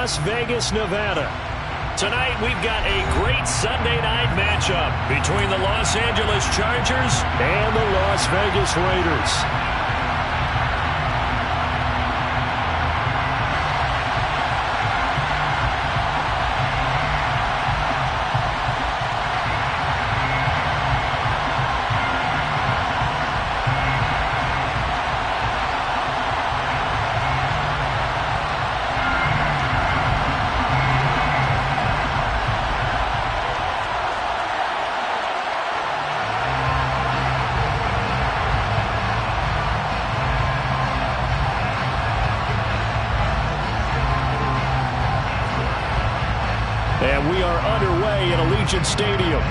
Las Vegas, Nevada. Tonight, we've got a great Sunday night matchup between the Los Angeles Chargers and the Las Vegas Raiders. And we are underway at Allegiant Stadium.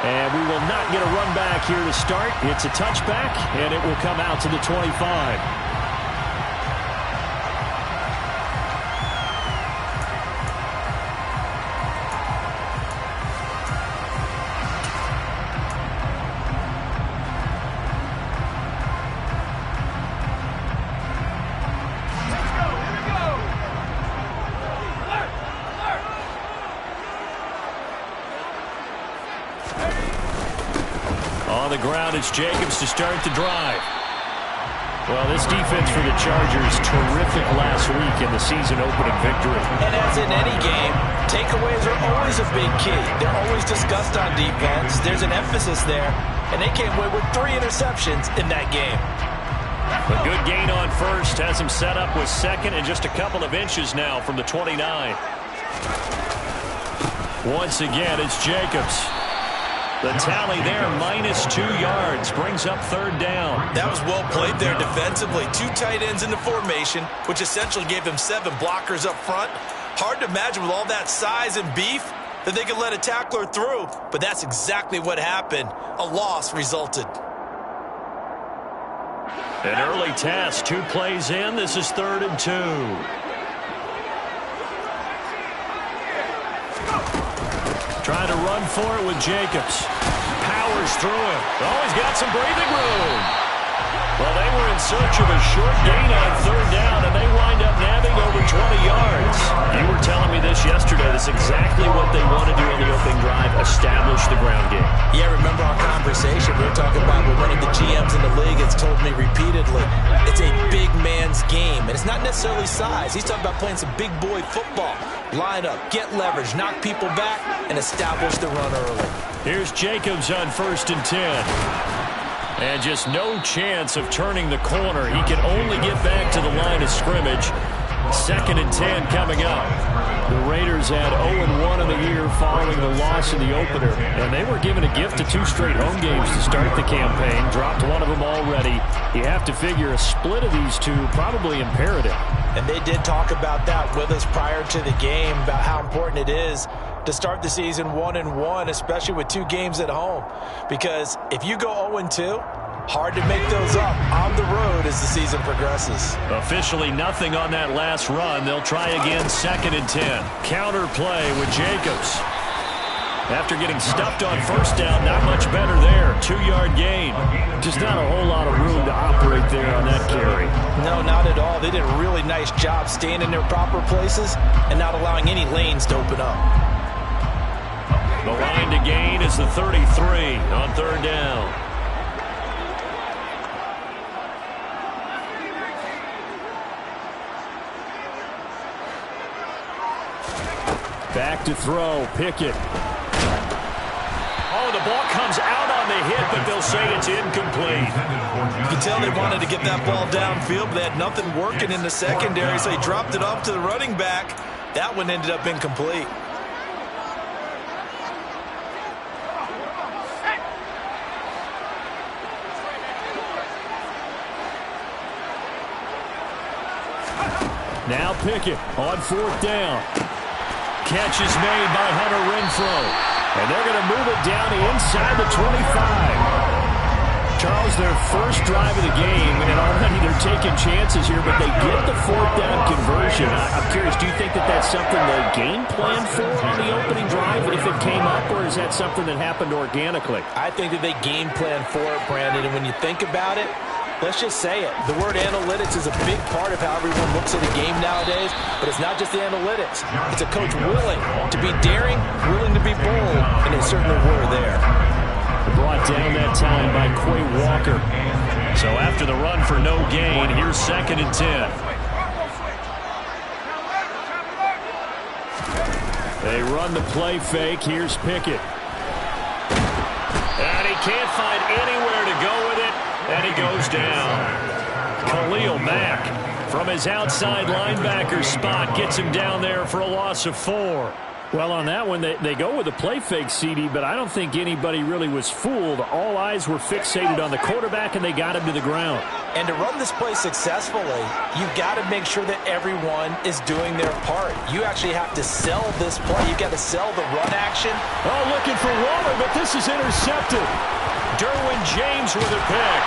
And we will not get a run back here to start. It's a touchback, and it will come out to the 25. On the ground, it's Jacobs to start the drive. Well, this defense for the Chargers, terrific last week in the season-opening victory. And as in any game, takeaways are always a big key. They're always discussed on defense. There's an emphasis there, and they came away with 3 interceptions in that game. A good gain on first has him set up with second and just a couple of inches now from the 29. Once again, it's Jacobs. The tally there, -2 yards, brings up third down. That was well played there defensively. 2 tight ends in the formation, which essentially gave them 7 blockers up front. Hard to imagine with all that size and beef that they could let a tackler through, but that's exactly what happened. A loss resulted. An early test, 2 plays in. This is 3rd and 2. Trying to run for it with Jacobs. Powers through it. Oh, he's got some breathing room. Well, they were in search of a short gain on 3rd down, and they wind up nabbing over 20 yards. You were telling me this yesterday. That's exactly what they want to do on the opening drive, establish the ground game. Yeah, remember our conversation. We were talking about what one of the GMs in the league has told me repeatedly. It's a big man's game, and it's not necessarily size. He's talking about playing some big boy football. Line up, get leverage, knock people back, and establish the run early. Here's Jacobs on 1st and 10. And just no chance of turning the corner. He can only get back to the line of scrimmage. 2nd and 10 coming up. The Raiders had 0-1 in the year following the loss in the opener. And they were given a gift of 2 straight home games to start the campaign. Dropped one of them already. You have to figure a split of these 2 probably imperative. And they did talk about that with us prior to the game, about how important it is to start the season 1-1, especially with 2 games at home. Because if you go 0-2, hard to make those up on the road as the season progresses. Officially nothing on that last run. They'll try again 2nd and 10. Counter play with Jacobs. After getting stuffed on 1st down, not much better there. 2-yard gain. Just not a whole lot of room to operate there on that carry. No, not at all. They did a really nice job staying in their proper places and not allowing any lanes to open up. The line to gain is the 33 on 3rd down. Back to throw, Pickett. Oh, the ball comes out on the hit, but they'll say it's incomplete. You can tell they wanted to get that ball downfield, but they had nothing working in the secondary, so he dropped it off to the running back. That one ended up incomplete. Now Pickett on 4th down. Catch is made by Hunter Renfrow. And they're going to move it down to inside the 25. Charles, their first drive of the game, and already they're taking chances here, but they get the 4th down conversion. I'm curious, do you think that that's something they game planned for on the opening drive if it came up, or is that something that happened organically? I think that they game planned for it, Brandon, and when you think about it, Let's just say it. The word analytics is a big part of how everyone looks at a game nowadays, but it's not just the analytics. It's a coach willing to be daring, willing to be bold, and they certainly were there. Brought down that time by Quay Walker. So after the run for no gain, here's 2nd and 10. They run the play fake. Here's Pickett. And he can't find anywhere to go with it, and he goes down. Khalil Mack from his outside linebacker spot gets him down there for a loss of 4. Well, on that one, they go with a play fake, CD, but I don't think anybody really was fooled. All eyes were fixated on the quarterback, and they got him to the ground. And to run this play successfully, you've got to make sure that everyone is doing their part. You actually have to sell this play. You've got to sell the run action. Oh, looking for Waller, but this is intercepted. Derwin James with a pick.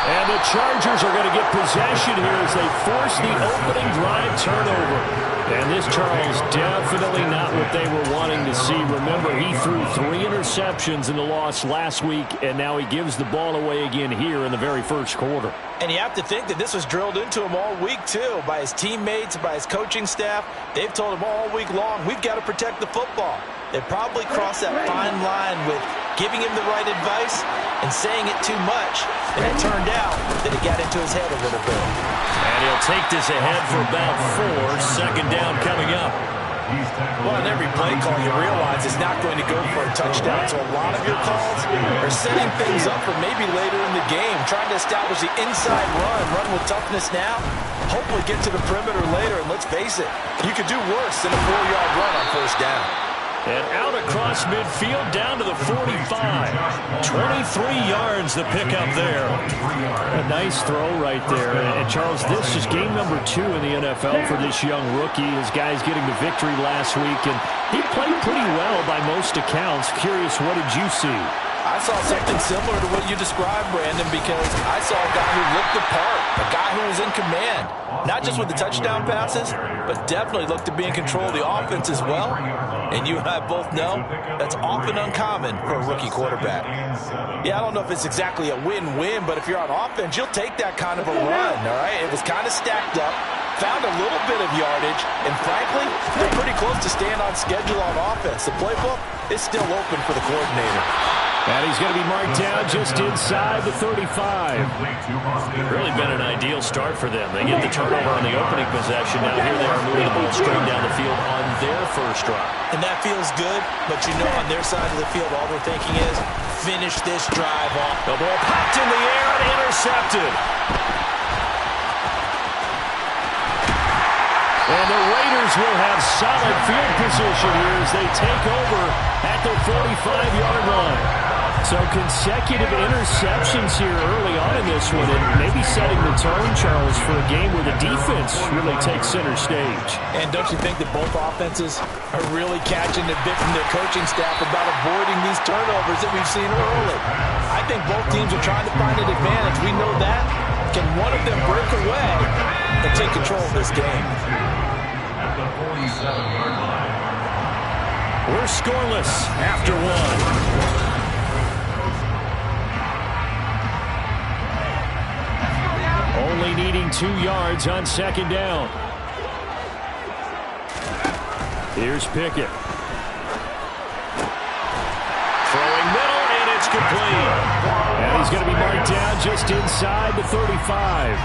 And the Chargers are going to get possession here as they force the opening drive turnover. And this, Charles, definitely not what they were wanting to see. Remember, he threw 3 interceptions in the loss last week, and now he gives the ball away again here in the very first quarter. And you have to think that this was drilled into him all week, too, by his teammates, by his coaching staff. They've told him all week long, we've got to protect the football. They probably crossed that fine line with giving him the right advice and saying it too much. And it turned out that it got into his head a little bit. And he'll take this ahead for about 4. 2nd down coming up. Well, in every play call, you realize it's not going to go for a touchdown. So a lot of your calls are setting things up for maybe later in the game, trying to establish the inside run with toughness now, hopefully get to the perimeter later. And let's face it, you could do worse than a 4-yard run on 1st down. And out across midfield down to the 45. 23 yards the pickup there. A nice throw right there. And Charles, this is game number 2 in the NFL for this young rookie. His guys getting the victory last week, and he played pretty well by most accounts. Curious, what did you see? I saw something similar to what you described, Brandon, because I saw a guy who looked the part, a guy who was in command, not just with the touchdown passes, but definitely looked to be in control of the offense as well. And you and I both know that's often uncommon for a rookie quarterback. Yeah, I don't know if it's exactly a win-win, but if you're on offense, you'll take that kind of a run, all right? It was kind of stacked up, found a little bit of yardage, and frankly, they're pretty close to staying on schedule on offense. The playbook is still open for the coordinator. And he's going to be marked down just inside the 35. Really been an ideal start for them. They get the turnover on the opening possession. Now here they are moving the ball straight down the field on their first drive. And that feels good, but you know on their side of the field, all they're thinking is finish this drive off. The ball popped in the air and intercepted. And the Raiders will have solid field position here as they take over at the 45-yard line. So consecutive interceptions here early on in this one, and maybe setting the tone, Charles, for a game where the defense really takes center stage. And don't you think that both offenses are really catching a bit from their coaching staff about avoiding these turnovers that we've seen early? I think both teams are trying to find an advantage. We know that. Can one of them break away and take control of this game? We're scoreless after 1. Only needing 2 yards on 2nd down. Here's Pickett. Throwing middle, and it's complete. And he's going to be marked down just inside the 35.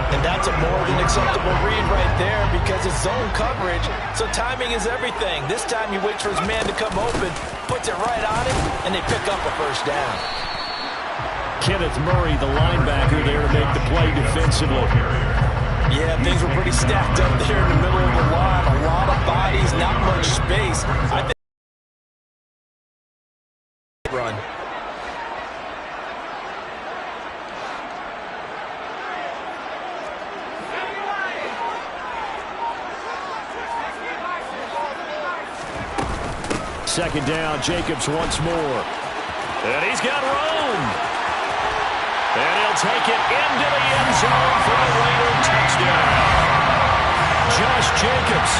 And that's a more than acceptable read right there because it's zone coverage, so timing is everything. This time he waits for his man to come open, puts it right on him, and they pick up a 1st down. Kenneth Murray, the linebacker, there to make the play defensively. Yeah, things were pretty stacked up there in the middle of the line. A lot of bodies, not much space. I think run. Second down, Jacobs once more. And he's got room. And he'll take it into the end zone for a Raider touchdown. Josh Jacobs,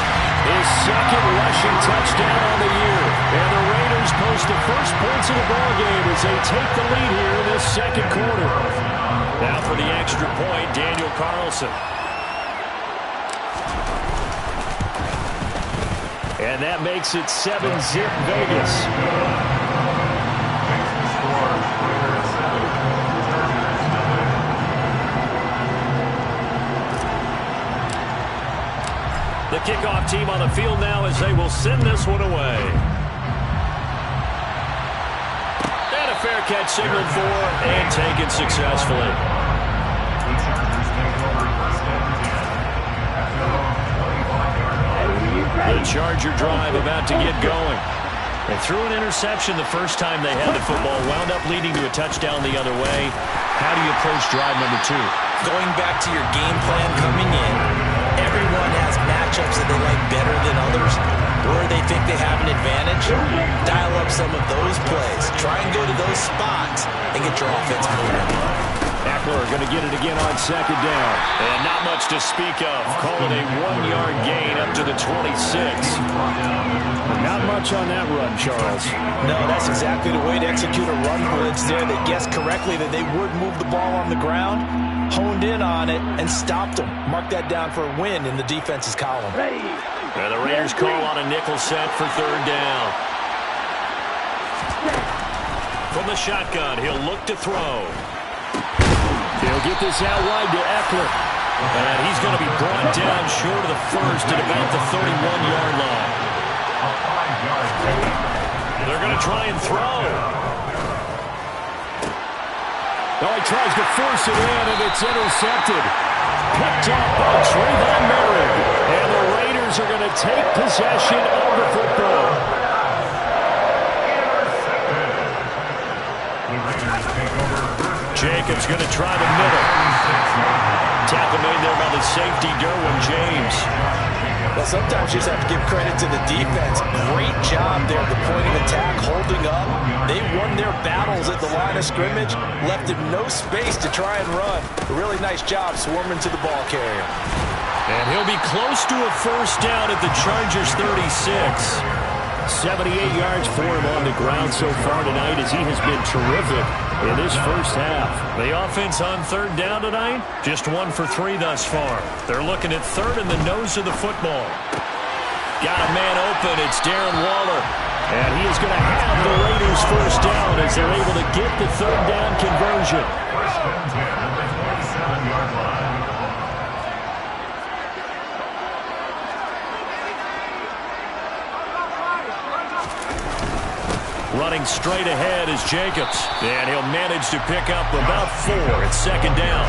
his 2nd rushing touchdown on the year. And the Raiders post the first points of the ballgame as they take the lead here in this 2nd quarter. Now for the extra point, Daniel Carlson. And that makes it 7-zip Vegas. The kickoff team on the field now as they will send this one away. And a fair catch signaled for and taken successfully. The Charger drive about to get going. They threw an interception the first time they had the football, wound up leading to a touchdown the other way. How do you approach drive number 2? Going back to your game plan coming in, everyone has matchups that they like better than others. Where they think they have an advantage, dial up some of those plays. Try and go to those spots and get your offense moving. Eckler going to get it again on second down. And not much to speak of. Call it a 1-yard gain up to the 26. Not much on that run, Charles. No, that's exactly the way to execute a run blitz there. They guessed correctly that they would move the ball on the ground, honed in on it, and stopped them. Mark that down for a win in the defense's column. And the Raiders call on a nickel set for third down. From the shotgun, he'll look to throw. He'll get this out wide to Eckler. And he's going to be brought down short of the first at about the 31-yard line. They're going to try and throw. Oh, he tries to force it in, and it's intercepted. Picked up by Trayvon Merrick. And the Raiders are going to take possession of the football. Jacobs going to try the middle. Tackle made there by the safety, Derwin James. Well, sometimes you just have to give credit to the defense. Great job there at the point of attack, holding up. They won their battles at the line of scrimmage, left them no space to try and run. A really nice job swarming to the ball carrier. And he'll be close to a first down at the Chargers' 36. 78 yards for him on the ground so far tonight as he has been terrific in this first half. The offense on third down tonight, just 1 for 3 thus far. They're looking at third in the nose of the football. Got a man open. It's Darren Waller. And he is going to have the Raiders first down as they're able to get the third down conversion. First and 10 at the 27-yard line. Running straight ahead is Jacobs. And he'll manage to pick up about 4 at second down.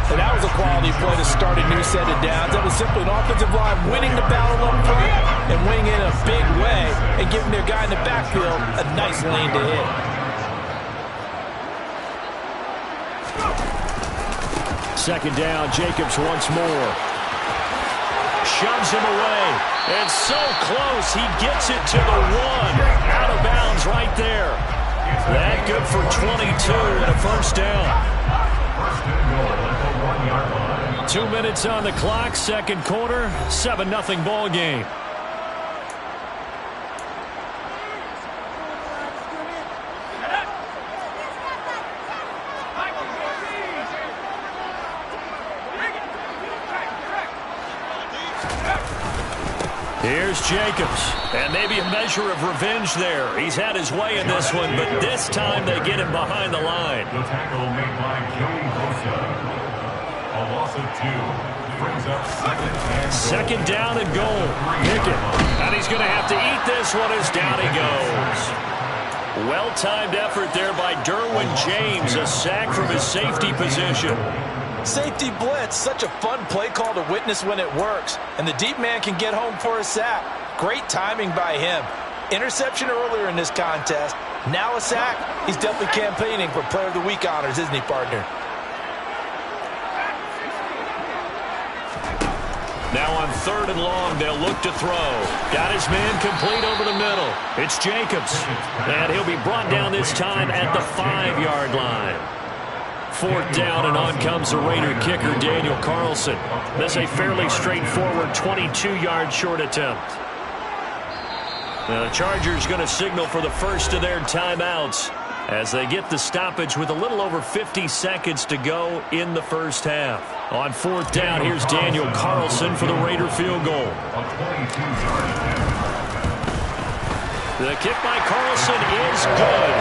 And that was a quality play to start a new set of downs. That was simply an offensive line winning the battle up front and winning in a big way and giving their guy in the backfield a nice lane to hit. Second down, Jacobs once more. Shoves him away. And so close, he gets it to the 1. Out of bounds right there. That good for 22 and a first down. 2 minutes on the clock, second quarter, 7-0 ball game. Here's Jacobs, and maybe a measure of revenge there. He's had his way in this one, but this time they get him behind the line. The tackle made by Joey Bosa. A loss of 2 brings up second down and goal. Pickett, and he's going to have to eat this one as down he goes. Well-timed effort there by Derwin James, a sack from his safety position. Safety blitz, such a fun play call to witness when it works. And the deep man can get home for a sack. Great timing by him. Interception earlier in this contest. Now a sack. He's definitely campaigning for Player of the Week honors, isn't he, partner? Now on third and long, they'll look to throw. Got his man complete over the middle. It's Jacobs. And he'll be brought down this time at the 5-yard line. Fourth down, and on comes the Raider kicker, Daniel Carlson. This is a fairly straightforward 22-yard short attempt. Now the Chargers going to signal for the first of their timeouts. as they get the stoppage with a little over 50 seconds to go in the first half. On fourth down, here's Daniel Carlson for the Raider field goal. The kick by Carlson is good.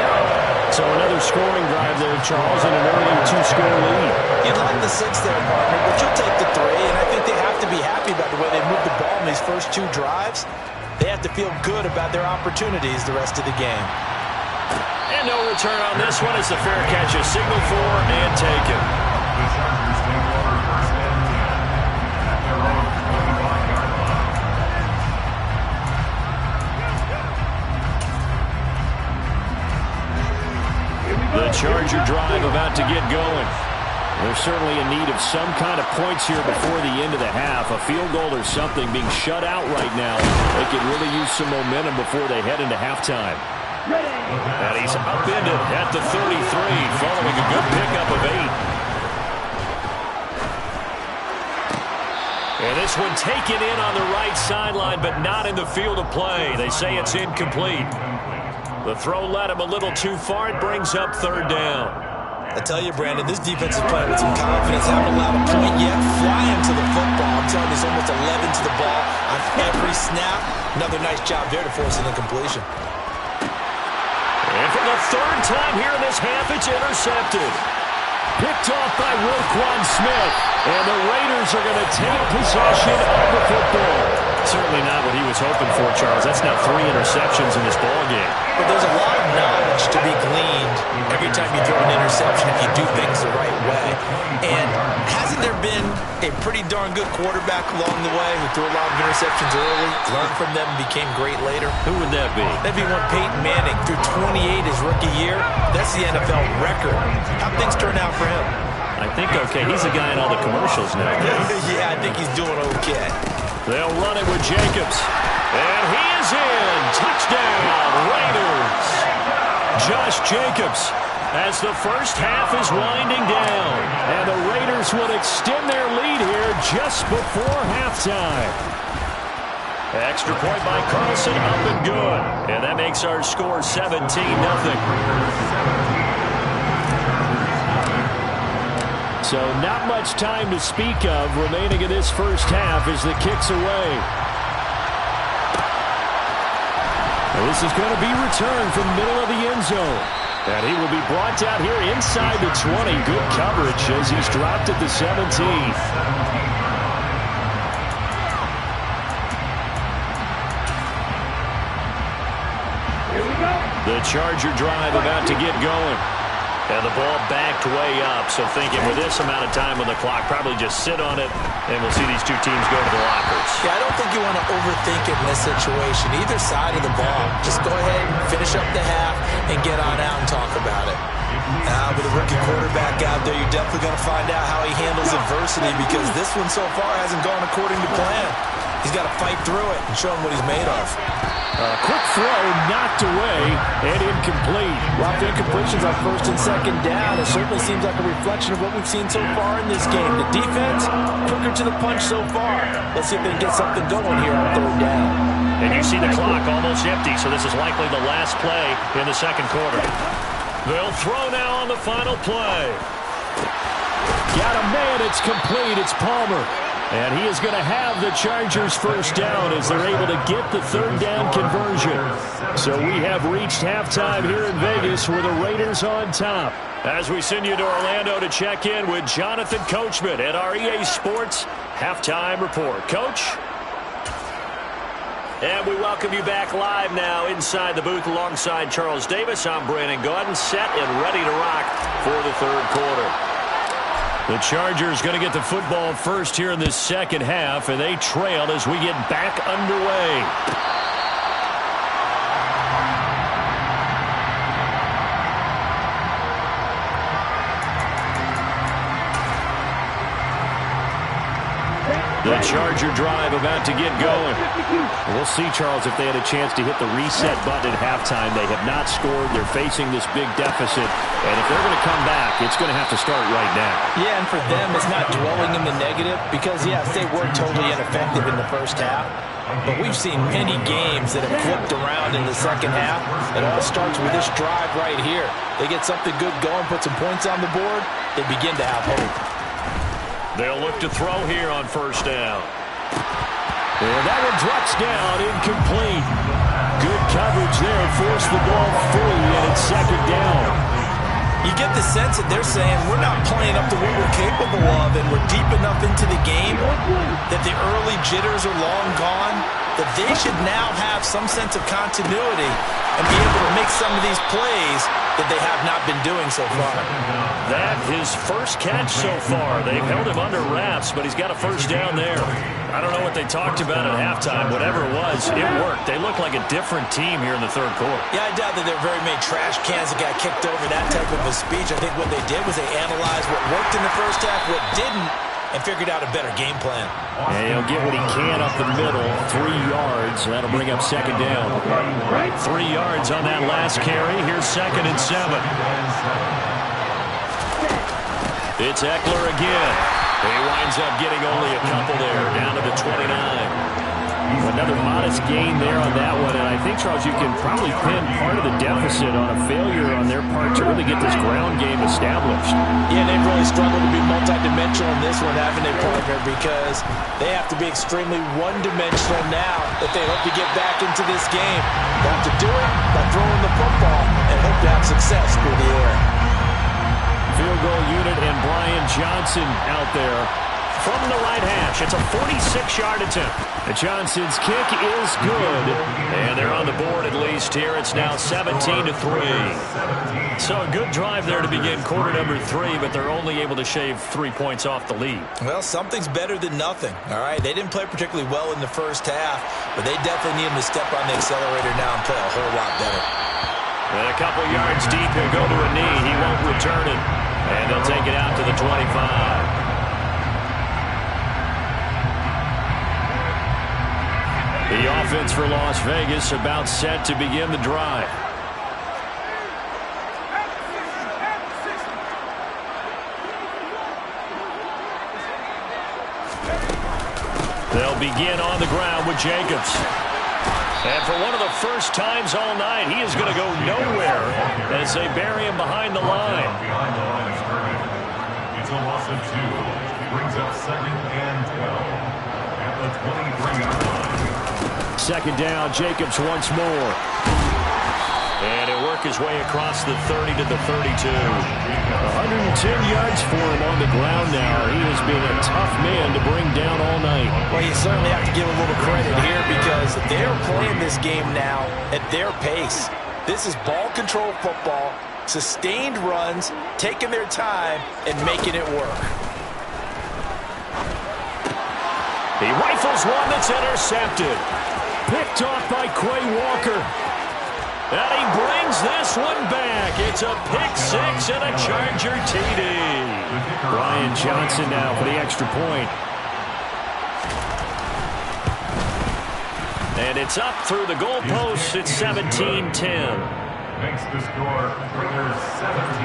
So another scoring drive there, Charles, and an early two-score lead. You'd like the 6 there, partner, but you'll take the 3, and I think they have to be happy about the way they moved the ball in these first 2 drives. They have to feel good about their opportunities the rest of the game. And no return on this one as the fair catch is signaled for and taken. The Charger drive about to get going. They're certainly in need of some kind of points here before the end of the half. A field goal or something being shut out right now. They could really use some momentum before they head into halftime. And he's upended at the 33, following a good pickup of 8. And this one taken in on the right sideline, but not in the field of play. They say it's incomplete. The throw led him a little too far. It brings up third down. I tell you, Brandon, this defense is playing with some confidence. Haven't allowed a point yet. Flying to the football. I'm telling you, there's almost 11 to the ball on every snap. Another nice job there to force an incompletion. And for the third time here in this half, it's intercepted. Picked off by Roquan Smith. And the Raiders are going to take possession of the football. Certainly not what he was hoping for, Charles. That's now 3 interceptions in this ballgame. But there's a lot of knowledge to be gleaned every time you throw an interception if you do things the right way. And hasn't there been a pretty darn good quarterback along the way who threw a lot of interceptions early, learned from them, and became great later? Who would that be? That'd be one Peyton Manning. Threw 28 his rookie year. That's the NFL record. How'd things turn out for him? I think okay. He's a guy in all the commercials now. Yeah, I think he's doing okay. They'll run it with Jacobs. And he is in. Touchdown, Raiders. Josh Jacobs as the first half is winding down. And the Raiders would extend their lead here just before halftime. Extra point by Carlson, up and good. And that makes our score 17-0. So not much time to speak of remaining in this first half as the kick's away. Well, this is going to be returned from the middle of the end zone. And he will be brought down here inside the 20. Good coverage as he's dropped at the 17. The Charger drive about to get going. And the ball backed way up, so thinking with this amount of time on the clock, probably just sit on it, and we'll see these two teams go to the lockers. Yeah, I don't think you want to overthink it in this situation. Either side of the ball. Just go ahead and finish up the half and get on out and talk about it. With a rookie quarterback out there, you're definitely going to find out how he handles adversity because this one so far hasn't gone according to plan. He's got to fight through it and show him what he's made of. Quick throw knocked away and incomplete. Rough incompletions on first and second down. It certainly seems like a reflection of what we've seen so far in this game. The defense, quicker to the punch so far. Let's see if they can get something going here on third down. And you see the clock almost empty, so this is likely the last play in the second quarter. They'll throw now on the final play. Got a man, it's complete, it's Palmer. And he is going to have the Chargers first down as they're able to get the third down conversion. So we have reached halftime here in Vegas with the Raiders on top. As we send you to Orlando to check in with Jonathan Coachman at our EA Sports Halftime Report. Coach? And we welcome you back live now inside the booth alongside Charles Davis. I'm Brandon Gaudin, set and ready to rock for the third quarter. The Chargers going to get the football first here in this second half, and they trail as we get back underway. The Charger drive about to get going. We'll see, Charles, if they had a chance to hit the reset button at halftime. They have not scored. They're facing this big deficit. And if they're going to come back, it's going to have to start right now. Yeah, and for them, it's not dwelling in the negative because, yes, they were totally ineffective in the first half. But we've seen many games that have flipped around in the second half. It all starts with this drive right here. They get something good going, put some points on the board, they begin to have hope. They'll look to throw here on first down. And that one drops down, incomplete. Good coverage there, forced the ball free, and it's second down. You get the sense that they're saying we're not playing up to what we're capable of, and we're deep enough into the game that the early jitters are long gone, that they should now have some sense of continuity and be able to make some of these plays that they have not been doing so far. That his first catch so far. They've held him under wraps, but he's got a first down there. I don't know what they talked about at halftime. Whatever it was, it worked. They look like a different team here in the third quarter. Yeah, I doubt that there are very many trash cans that got kicked over that type of a speech. I think what they did was they analyzed what worked in the first half, what didn't, and figured out a better game plan. And he'll get what he can up the middle, 3 yards. That'll bring up second down. 3 yards on that last carry. Here's 2nd and 7. It's Eckler again. He winds up getting only a couple there, down to the 29. Another modest gain there on that one, and I think, Charles, you can probably pin part of the deficit on a failure on their part to really get this ground game established. Yeah, they've really struggled to be multidimensional in this one, haven't they, partner? Because they have to be extremely one-dimensional now if they hope to get back into this game. They have to do it by throwing the football and hope to have success through the air. Field goal unit and Brian Johnson out there from the right hash. It's a 46-yard attempt. The Johnson's kick is good, and they're on the board at least here. It's now 17-3. So a good drive there to begin quarter number 3, but they're only able to shave 3 points off the lead. Well, something's better than nothing, all right? They didn't play particularly well in the first half, but they definitely need him to step on the accelerator now and play a whole lot better. And a couple yards deep, he'll go to a knee. He won't return it, and they'll take it out to the 25. The offense for Las Vegas about set to begin the drive. They'll begin on the ground with Jacobs. And for one of the first times all night, he is going to go nowhere as they bury him behind the line. It's a loss of 2. Brings up 2nd and 12 at the 23-yard line. Second down, Jacobs once more. And he'll work his way across the 30 to the 32. 110 yards for him on the ground now. He has been a tough man to bring down all night. Well, you certainly have to give a little credit here because they're playing this game now at their pace. This is ball control football, sustained runs, taking their time, and making it work. He rifles one that's intercepted. Picked off by Quay Walker. And he brings this one back. It's a pick 6 and a Charger TD. Brian Johnson now for the extra point. And it's up through the goalposts. It's 17-10. Makes the score Raiders 17,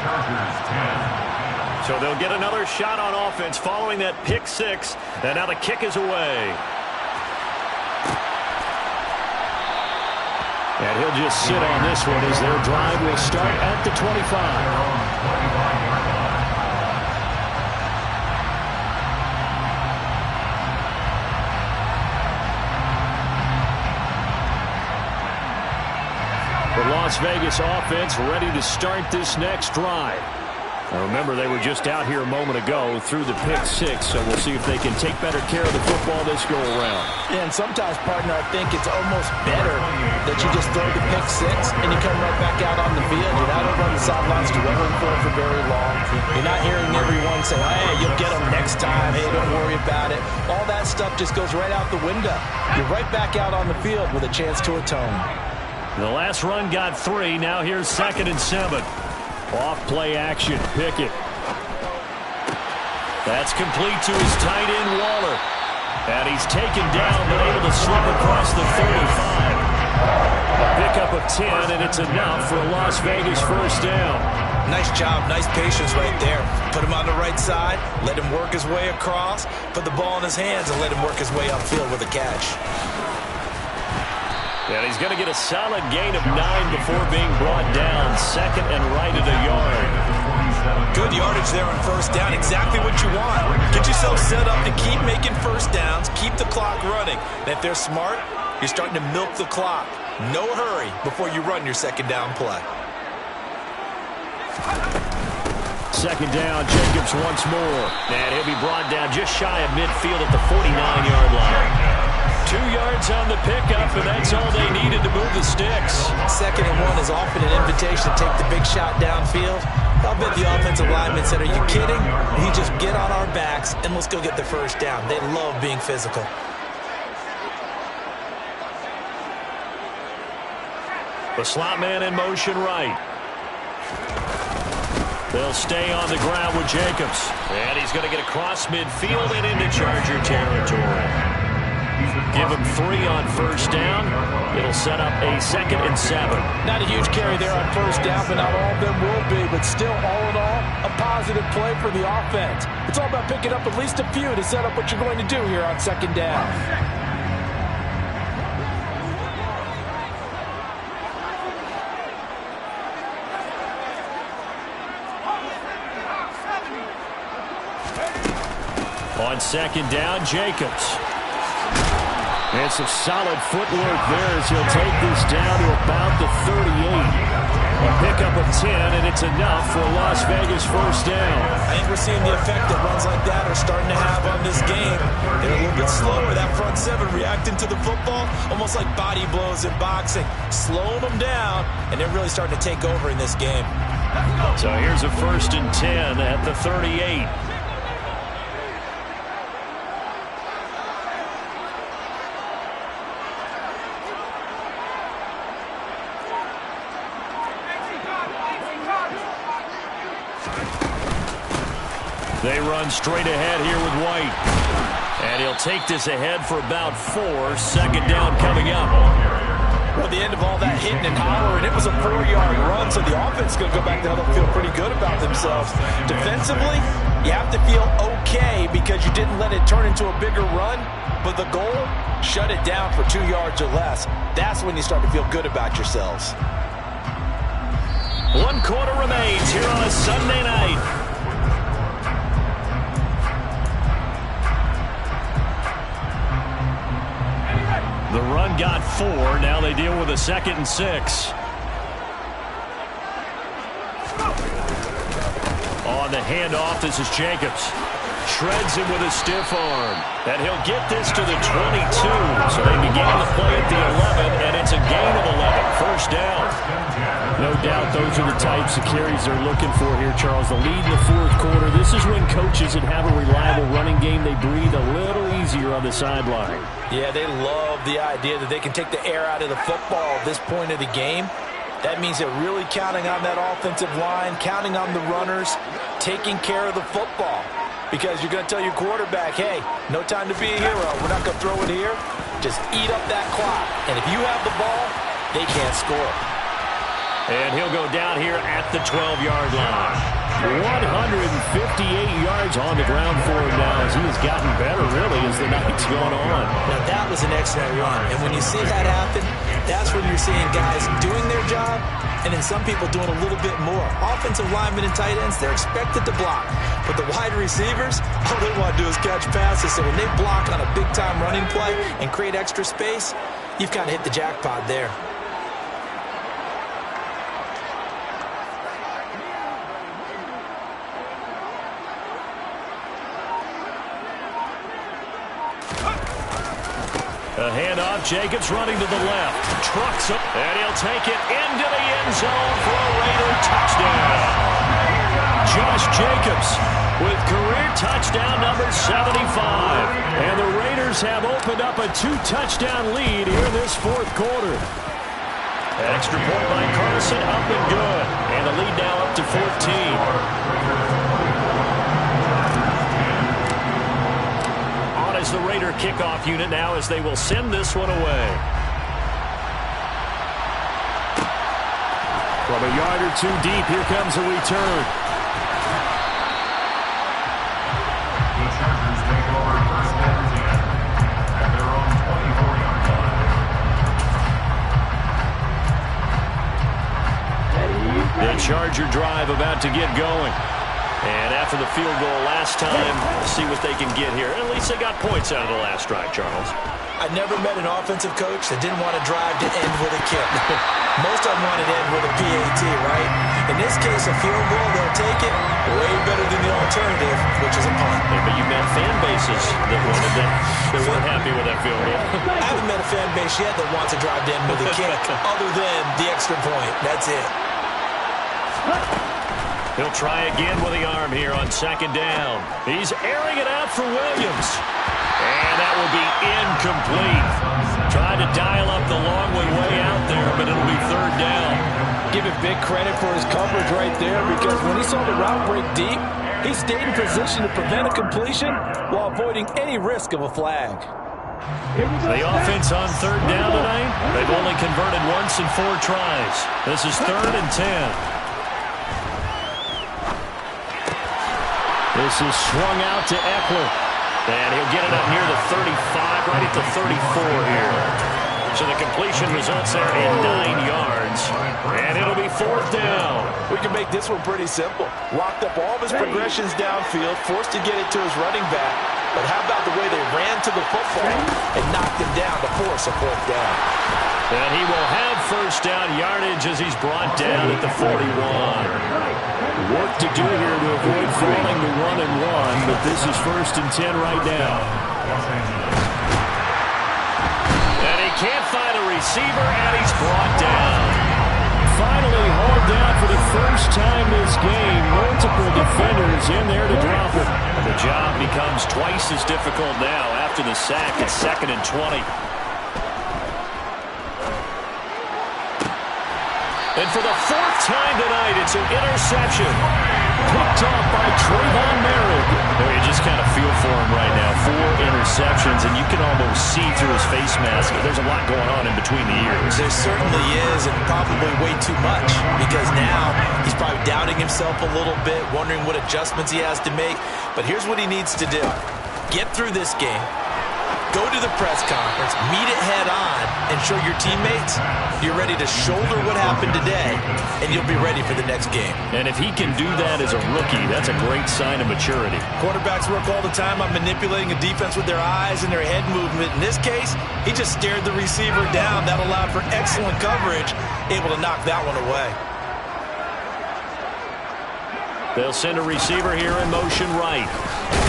Chargers 10. So they'll get another shot on offense following that pick 6. And now the kick is away. And he'll just sit on this one as their drive will start at the 25. The Las Vegas offense ready to start this next drive. Now remember, they were just out here a moment ago through the pick 6, so we'll see if they can take better care of the football this go-around. Yeah, and sometimes, partner, I think it's almost better that you just throw the pick 6 and you come right back out on the field. You're not over on the sidelines dwelling for it for very long. You're not hearing everyone say, hey, you'll get them next time. Hey, don't worry about it. All that stuff just goes right out the window. You're right back out on the field with a chance to atone. The last run got 3. Now here's 2nd and 7. Off play action. Pickett. That's complete to his tight end, Waller. And he's taken down, but able to slip across the 35. A pickup of 10, and it's enough for a Las Vegas first down. Nice job, nice patience right there. Put him on the right side, let him work his way across, put the ball in his hands, and let him work his way upfield with a catch. And he's going to get a solid gain of 9 before being brought down. Second and right at a yard. Good yardage there on first down. Exactly what you want. Get yourself set up to keep making first downs, keep the clock running. And if they're smart, you're starting to milk the clock. No hurry before you run your second down play. Second down, Jacobs once more. And he'll be brought down just shy of midfield at the 49-yard line. 2 yards on the pickup, and that's all they needed to move the sticks. Second and 1 is often an invitation to take the big shot downfield. I'll bet the offensive linemen said, are you kidding? We just get on our backs, and let's go get the first down. They love being physical. The slot man in motion right. They'll stay on the ground with Jacobs. And he's going to get across midfield and into Charger territory. Give him 3 on first down. It'll set up a 2nd and 7. Not a huge carry there on first down, but not all of them will be. But still, all in all, a positive play for the offense. It's all about picking up at least a few to set up what you're going to do here on second down. On second down, Jacobs. And some solid footwork there as he'll take this down to about the 38. A pickup of 10, and it's enough for a Las Vegas first down. I think we're seeing the effect that runs like that are starting to have on this game. They're a little bit slower. That front 7 reacting to the football, almost like body blows in boxing. Slowing them down, and they're really starting to take over in this game. So here's a 1st and 10 at the 38. They run straight ahead here with White. And he'll take this ahead for about 4. Second down coming up. Well, the end of all that hitting and hollering, it was a 4-yard run, so the offense is going to go back to huddle and feel pretty good about themselves. Defensively, you have to feel okay because you didn't let it turn into a bigger run, but the goal, shut it down for 2 yards or less. That's when you start to feel good about yourselves. 1 quarter remains here on a Sunday night. The run got 4. Now they deal with a 2nd and 6. On the handoff, this is Jacobs. Shreds him with a stiff arm. And he'll get this to the 22. So they began the play at the 11, and it's a gain of 11. First down. No doubt those are the types of carries they're looking for here, Charles. The lead in the 4th quarter. This is when coaches that have a reliable running game, they breathe a little easier on the sideline. Yeah, they love the idea that they can take the air out of the football at this point of the game. That means they're really counting on that offensive line, counting on the runners, taking care of the football. Because you're going to tell your quarterback, hey, no time to be a hero. We're not going to throw it here. Just eat up that clock. And if you have the ball, they can't score. And he'll go down here at the 12-yard line. 158 yards on the ground for him now as he has gotten better, really, as the night's gone on. Now, that was an excellent run. And when you see that happen, that's when you're seeing guys doing their job and then some people doing a little bit more. Offensive linemen and tight ends, they're expected to block. But the wide receivers, all they want to do is catch passes. So when they block on a big-time running play and create extra space, you've kind of hit the jackpot there. A handoff, Jacobs running to the left. Trucks him, and he'll take it into the end zone for a Raider touchdown. Josh Jacobs with career touchdown number 75. And the Raiders have opened up a 2-touchdown lead here in this 4th quarter. An extra point by Carson, up and good. And the lead now up to 14. kickoff unit now as they will send this one away. From a yard or two deep, here comes a return. The Chargers take over first and 10 at their own 24-yard line. The Charger drive about to get going. And after the field goal last time, we'll see what they can get here. At least they got points out of the last drive, Charles. I never met an offensive coach that didn't want to drive to end with a kick. Most of them want to end with a PAT, right? In this case, a field goal, they'll take it way better than the alternative, which is a punt. Yeah, but you met fan bases that wanted that. They weren't happy with that field goal. I haven't met a fan base yet that wants to drive to end with a kick other than the extra point. That's it. He'll try again with the arm here on second down. He's airing it out for Williams. And that will be incomplete. Trying to dial up the long way out there, but it'll be third down. Give it big credit for his coverage right there, because when he saw the route break deep, he stayed in position to prevent a completion while avoiding any risk of a flag. The offense on third down tonight, they've only converted once in 4 tries. This is 3rd and 10. This is swung out to Eckler. And he'll get it up near the 35, right at the 34 here. So the completion results there in 9 yards. And it'll be 4th down. We can make this one pretty simple. Locked up all of his progressions downfield, forced to get it to his running back. But how about the way they ran to the football and knocked him down to force a 4th down? And he will have first down yardage as he's brought down at the 41. Work to do here to avoid falling to 1 and 1, but this is 1st and 10 right now. And he can't find a receiver, and he's brought down. Finally hauled down for the first time this game. Multiple defenders in there to drop him. The job becomes twice as difficult now after the sack. It's 2nd and 20. And for the 4th time tonight, it's an interception. Picked off by Trayvon Merritt. You just kind of feel for him right now. 4 interceptions, and you can almost see through his face mask. There's a lot going on in between the ears. There certainly is, and probably way too much, because now he's probably doubting himself a little bit, wondering what adjustments he has to make. But here's what he needs to do. Get through this game. Go to the press conference, meet it head on, and show your teammates you're ready to shoulder what happened today, and you'll be ready for the next game. And if he can do that as a rookie, that's a great sign of maturity. Quarterbacks work all the time on manipulating a defense with their eyes and their head movement. In this case, he just stared the receiver down. That allowed for excellent coverage, able to knock that one away. They'll send a receiver here in motion right.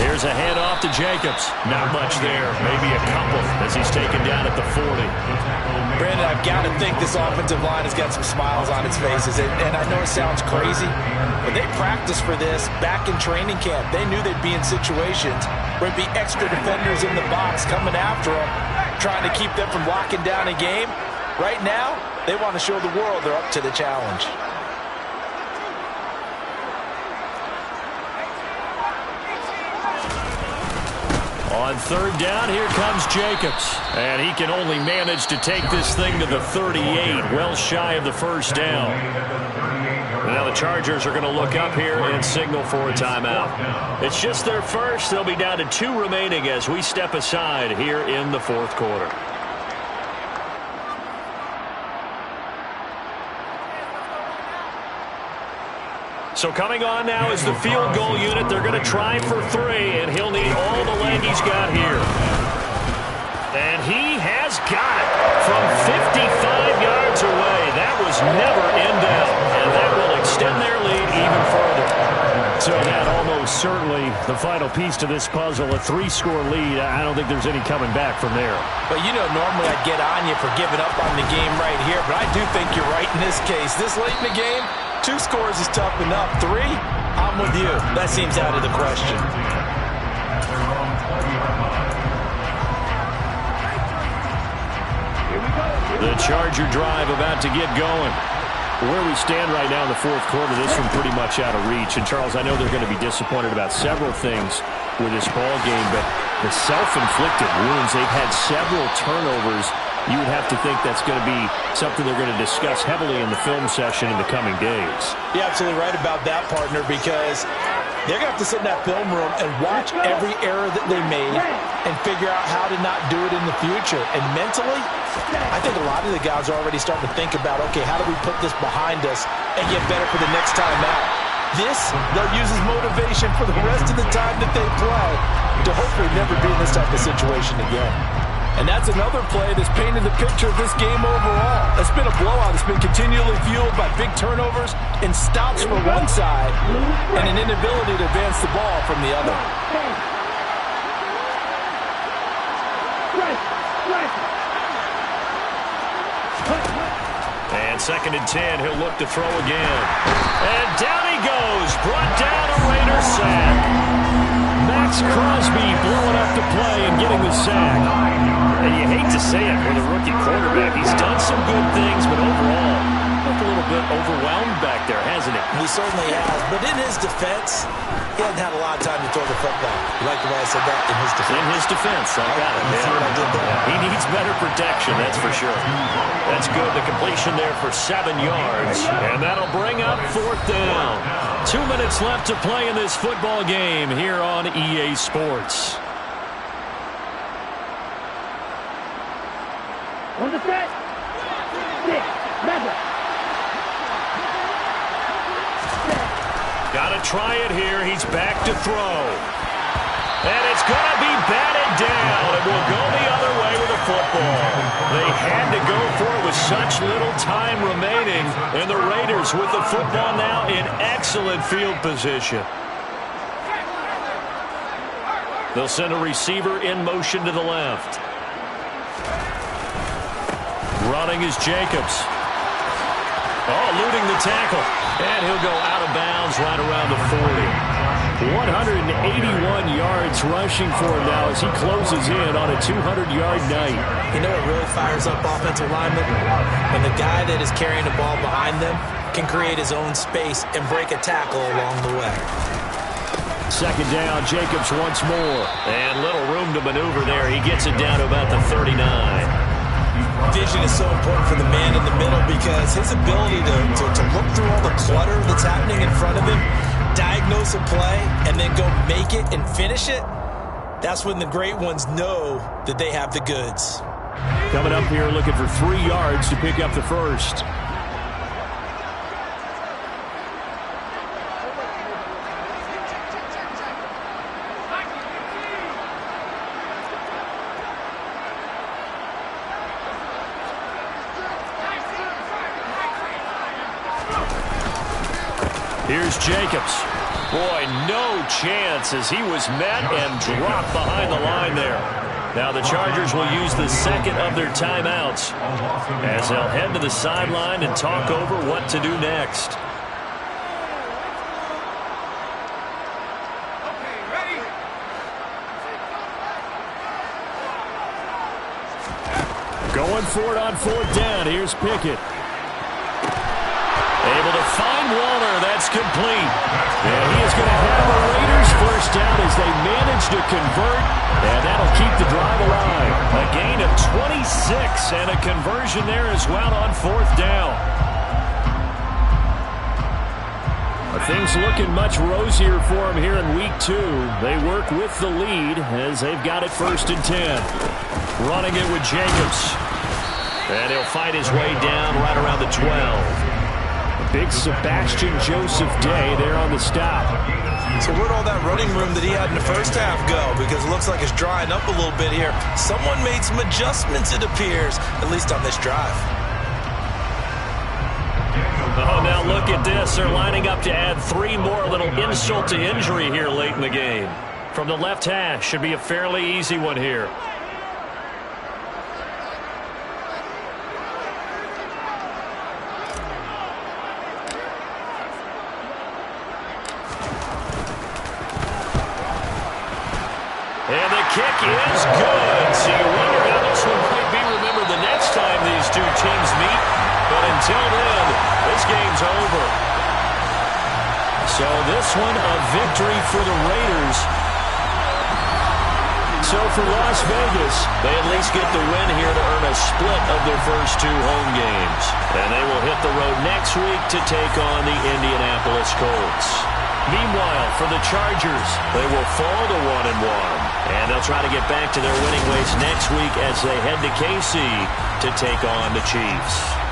Here's a handoff to Jacobs. Not much there. Maybe a couple as he's taken down at the 40. Brandon, I've got to think this offensive line has got some smiles on its faces. And I know it sounds crazy, but they practiced for this back in training camp. They knew they'd be in situations where it'd be extra defenders in the box coming after them, trying to keep them from locking down a game. Right now, they want to show the world they're up to the challenge. On third down, here comes Jacobs. And he can only manage to take this thing to the 38, well shy of the first down. Now the Chargers are going to look up here and signal for a timeout. It's just their first. They'll be down to 2 remaining as we step aside here in the 4th quarter. So coming on now is the field goal unit. They're going to try for 3, and he'll need all the leg he's got here. And he has got it from 55 yards away. That was never in doubt, and that will extend their lead even further. So that almost certainly the final piece to this puzzle, a 3-score lead. I don't think there's any coming back from there. But you know, normally I'd get on you for giving up on the game right here, but I do think you're right in this case. This late in the game, 2 scores is tough enough. 3, I'm with you. That seems out of the question. The Charger drive about to get going. Where we stand right now in the 4th quarter, this one pretty much out of reach. And, Charles, I know they're going to be disappointed about several things. with this ball game, but the self-inflicted wounds, they've had several turnovers. You would have to think that's going to be something they're going to discuss heavily in the film session in the coming days. You're absolutely right about that, partner, because they're going to have to sit in that film room and watch every error that they made and figure out how to not do it in the future. And mentally, I think a lot of the guys are already starting to think about, okay, how do we put this behind us and get better for the next time out? This, they'll use as motivation for the rest of the time that they play to hopefully never be in this type of situation again. And that's another play that's painted the picture of this game overall. It's been a blowout. It's been continually fueled by big turnovers and stops for one side and an inability to advance the ball from the other. And 2nd and 10, he'll look to throw again. And down he goes, brought down a Raiders sack. Max Crosby blowing up the play and getting the sack. And you hate to say it for the rookie quarterback. He's done some good things, but overall, looked a little bit overwhelmed back there, hasn't he? He certainly has. But in his defense, he hasn't had a lot of time to throw the football. You like the way I said that? In his defense. In his defense, I got it. You see what I did there? He needs better protection, that's for sure. That's good. The completion there for 7 yards. And that'll bring up 4th down. 2 minutes left to play in this football game here on EA Sports. On the set. 6. Madden. Got to try it here. He's back to throw. And it's going to be batted down. It will go the other way with the football. They had to go for it with such little time remaining. And the Raiders with the football now in excellent field position. They'll send a receiver in motion to the left. Running is Jacobs. Oh, eluding the tackle. And he'll go out of bounds right around the 40. 181 yards rushing for him now as he closes in on a 200-yard night. You know what really fires up offensive linemen? When the guy that is carrying the ball behind them can create his own space and break a tackle along the way. 2nd down, Jacobs once more. And little room to maneuver there. He gets it down to about the 39. Vision is so important for the man in the middle because his ability to look through all the clutter that's happening in front of him, diagnose a play, and then go make it and finish it, that's when the great ones know that they have the goods. Coming up here looking for 3 yards to pick up the first. Here's Jacobs. Boy, no chance as he was met and dropped behind the line there. Now the Chargers will use the 2nd of their timeouts as they'll head to the sideline and talk over what to do next. Going for it on 4th down. Here's Pickett. Able to find Waller. That's complete. And he is going to have the Raiders first down as they manage to convert. And that'll keep the drive alive. A gain of 26 and a conversion there as well on 4th down. Things looking much rosier for them here in week 2. They work with the lead as they've got it 1st and 10. Running it with Jacobs. And he'll fight his way down right around the 12. Big Sebastian Joseph Day there on the stop. So where'd all that running room that he had in the first half go? Because it looks like it's drying up a little bit here. Someone made some adjustments, it appears, at least on this drive. Oh, now look at this. They're lining up to add 3 more, a little insult to injury here late in the game. From the left hash, should be a fairly easy one here. And the kick is good. So you wonder how this one might be remembered the next time these two teams meet. But until then, this game's over. So this one a victory for the Raiders. so for Las Vegas, they at least get the win here to earn a split of their first 2 home games. And they will hit the road next week to take on the Indianapolis Colts. Meanwhile, for the Chargers, they will fall to 1-1. And they'll try to get back to their winning ways next week as they head to KC to take on the Chiefs.